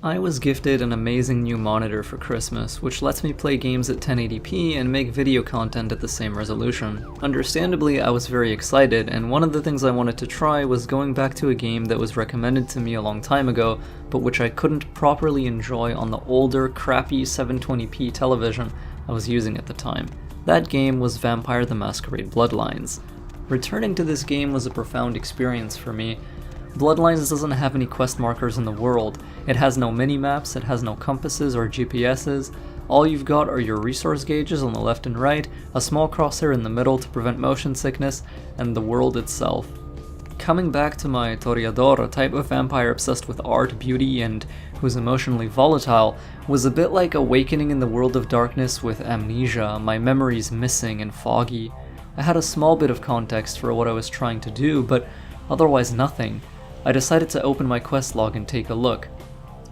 I was gifted an amazing new monitor for Christmas, which lets me play games at 1080p and make video content at the same resolution. Understandably, I was very excited, and one of the things I wanted to try was going back to a game that was recommended to me a long time ago, but which I couldn't properly enjoy on the older, crappy 720p television I was using at the time. That game was Vampire the Masquerade Bloodlines. Returning to this game was a profound experience for me. Bloodlines doesn't have any quest markers in the world. It has no mini-maps, it has no compasses or GPSs. All you've got are your resource gauges on the left and right, a small crosshair in the middle to prevent motion sickness, and the world itself. Coming back to my toreador, a type of vampire obsessed with art, beauty, and who's emotionally volatile, was a bit like awakening in the world of darkness with amnesia, my memories missing and foggy. I had a small bit of context for what I was trying to do, but otherwise nothing. I decided to open my quest log and take a look.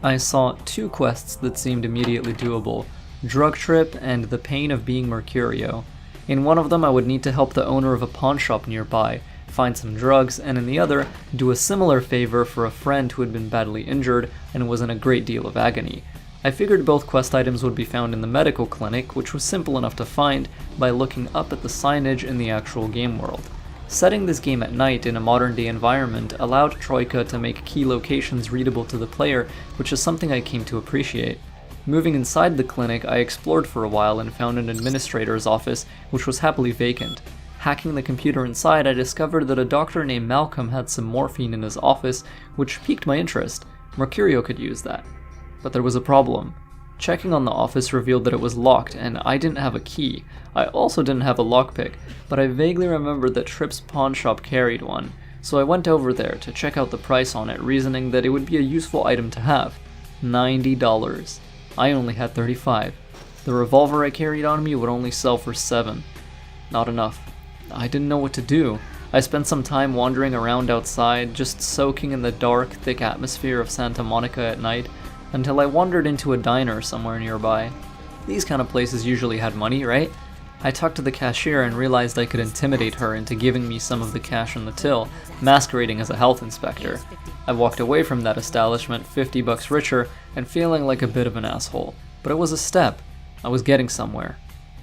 I saw two quests that seemed immediately doable: Drug Trip and the Pain of Being Mercurio. In one of them I would need to help the owner of a pawn shop nearby, find some drugs, and in the other, do a similar favor for a friend who had been badly injured and was in a great deal of agony. I figured both quest items would be found in the medical clinic, which was simple enough to find by looking up at the signage in the actual game world. Setting this game at night in a modern-day environment allowed Troika to make key locations readable to the player, which is something I came to appreciate. Moving inside the clinic, I explored for a while and found an administrator's office, which was happily vacant. Hacking the computer inside, I discovered that a doctor named Malcolm had some morphine in his office, which piqued my interest. Mercurio could use that. But there was a problem. Checking on the office revealed that it was locked, and I didn't have a key. I also didn't have a lockpick, but I vaguely remembered that Tripp's pawn shop carried one, so I went over there to check out the price on it, reasoning that it would be a useful item to have. $90. I only had 35. The revolver I carried on me would only sell for 7. Not enough. I didn't know what to do. I spent some time wandering around outside, just soaking in the dark, thick atmosphere of Santa Monica at night, until I wandered into a diner somewhere nearby. These kind of places usually had money, right? I talked to the cashier and realized I could intimidate her into giving me some of the cash in the till, masquerading as a health inspector. I walked away from that establishment $50 richer and feeling like a bit of an asshole. But it was a step. I was getting somewhere.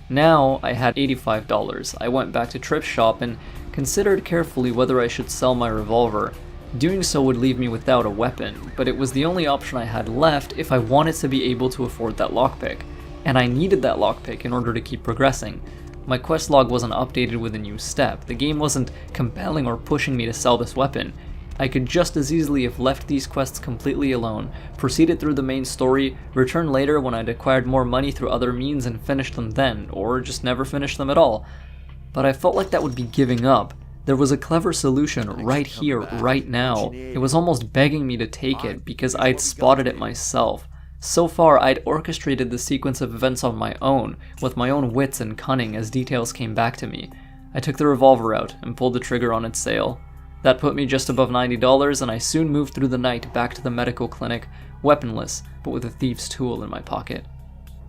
Now I had $85. I went back to Tripp's shop and considered carefully whether I should sell my revolver. Doing so would leave me without a weapon, but it was the only option I had left if I wanted to be able to afford that lockpick. And I needed that lockpick in order to keep progressing. My quest log wasn't updated with a new step. The game wasn't compelling or pushing me to sell this weapon. I could just as easily have left these quests completely alone, proceeded through the main story, returned later when I'd acquired more money through other means and finished them then, or just never finished them at all. But I felt like that would be giving up. There was a clever solution right here, right now. It was almost begging me to take it because I'd spotted it myself. So far, I'd orchestrated the sequence of events on my own, with my own wits and cunning as details came back to me. I took the revolver out and pulled the trigger on its sale. That put me just above $90, and I soon moved through the night back to the medical clinic, weaponless, but with a thief's tool in my pocket.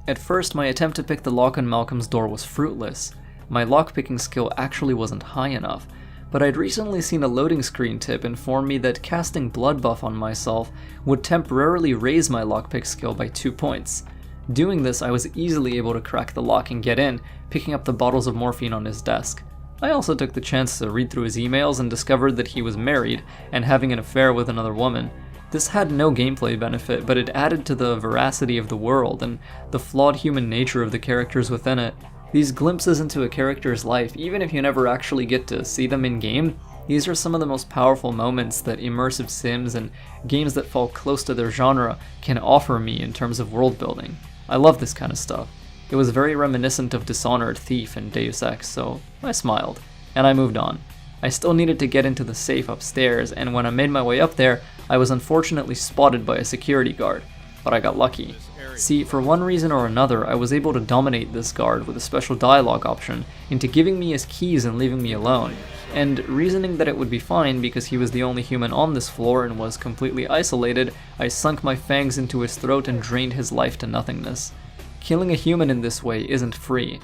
At first, my attempt to pick the lock on Malcolm's door was fruitless. My lockpicking skill actually wasn't high enough, but I'd recently seen a loading screen tip inform me that casting Blood Buff on myself would temporarily raise my lockpick skill by 2 points. Doing this, I was easily able to crack the lock and get in, picking up the bottles of morphine on his desk. I also took the chance to read through his emails and discovered that he was married and having an affair with another woman. This had no gameplay benefit, but it added to the veracity of the world and the flawed human nature of the characters within it. These glimpses into a character's life, even if you never actually get to see them in-game, these are some of the most powerful moments that immersive sims and games that fall close to their genre can offer me in terms of world building. I love this kind of stuff. It was very reminiscent of Dishonored, Thief, and Deus Ex, so I smiled, and I moved on. I still needed to get into the safe upstairs, and when I made my way up there, I was unfortunately spotted by a security guard, but I got lucky. See, for one reason or another, I was able to dominate this guard with a special dialogue option into giving me his keys and leaving me alone, and reasoning that it would be fine because he was the only human on this floor and was completely isolated, I sunk my fangs into his throat and drained his life to nothingness. Killing a human in this way isn't free.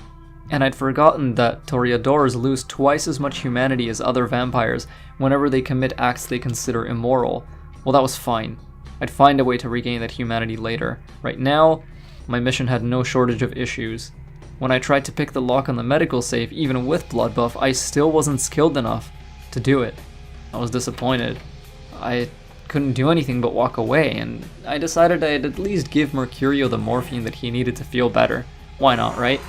And I'd forgotten that toreadors lose twice as much humanity as other vampires whenever they commit acts they consider immoral. Well, that was fine. I'd find a way to regain that humanity later. Right now, my mission had no shortage of issues. When I tried to pick the lock on the medical safe, even with blood buff, I still wasn't skilled enough to do it. I was disappointed. I couldn't do anything but walk away, and I decided I'd at least give Mercurio the morphine that he needed to feel better. Why not, right?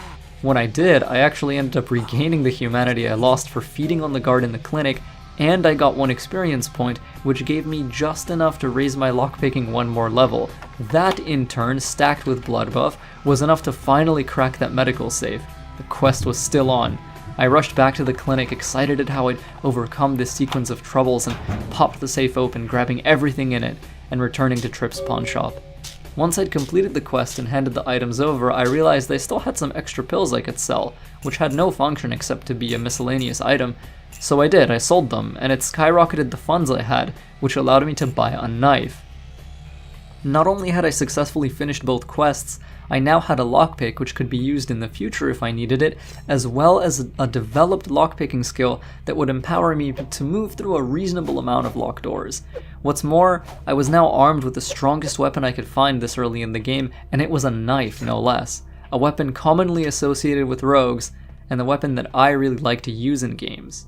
When I did, I actually ended up regaining the humanity I lost for feeding on the guard in the clinic, and I got 1 experience point, which gave me just enough to raise my lockpicking 1 more level. That, in turn, stacked with blood buff, was enough to finally crack that medical safe. The quest was still on. I rushed back to the clinic, excited at how I'd overcome this sequence of troubles, and popped the safe open, grabbing everything in it, and returning to Tripp's pawn shop. Once I'd completed the quest and handed the items over, I realized they still had some extra pills I could sell, which had no function except to be a miscellaneous item. So I did, I sold them, and it skyrocketed the funds I had, which allowed me to buy a knife. Not only had I successfully finished both quests, I now had a lockpick which could be used in the future if I needed it, as well as a developed lockpicking skill that would empower me to move through a reasonable amount of locked doors. What's more, I was now armed with the strongest weapon I could find this early in the game, and it was a knife, no less. A weapon commonly associated with rogues, and the weapon that I really like to use in games.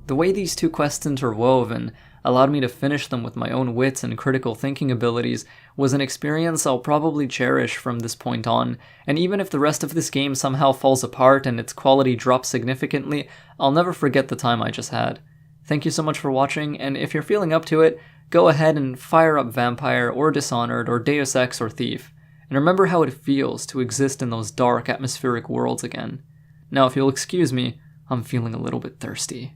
The way these 2 quests interwove allowed me to finish them with my own wits and critical thinking abilities was an experience I'll probably cherish from this point on, and even if the rest of this game somehow falls apart and its quality drops significantly, I'll never forget the time I just had. Thank you so much for watching, and if you're feeling up to it, go ahead and fire up Vampire or Dishonored or Deus Ex or Thief, and remember how it feels to exist in those dark, atmospheric worlds again. Now if you'll excuse me, I'm feeling a little bit thirsty.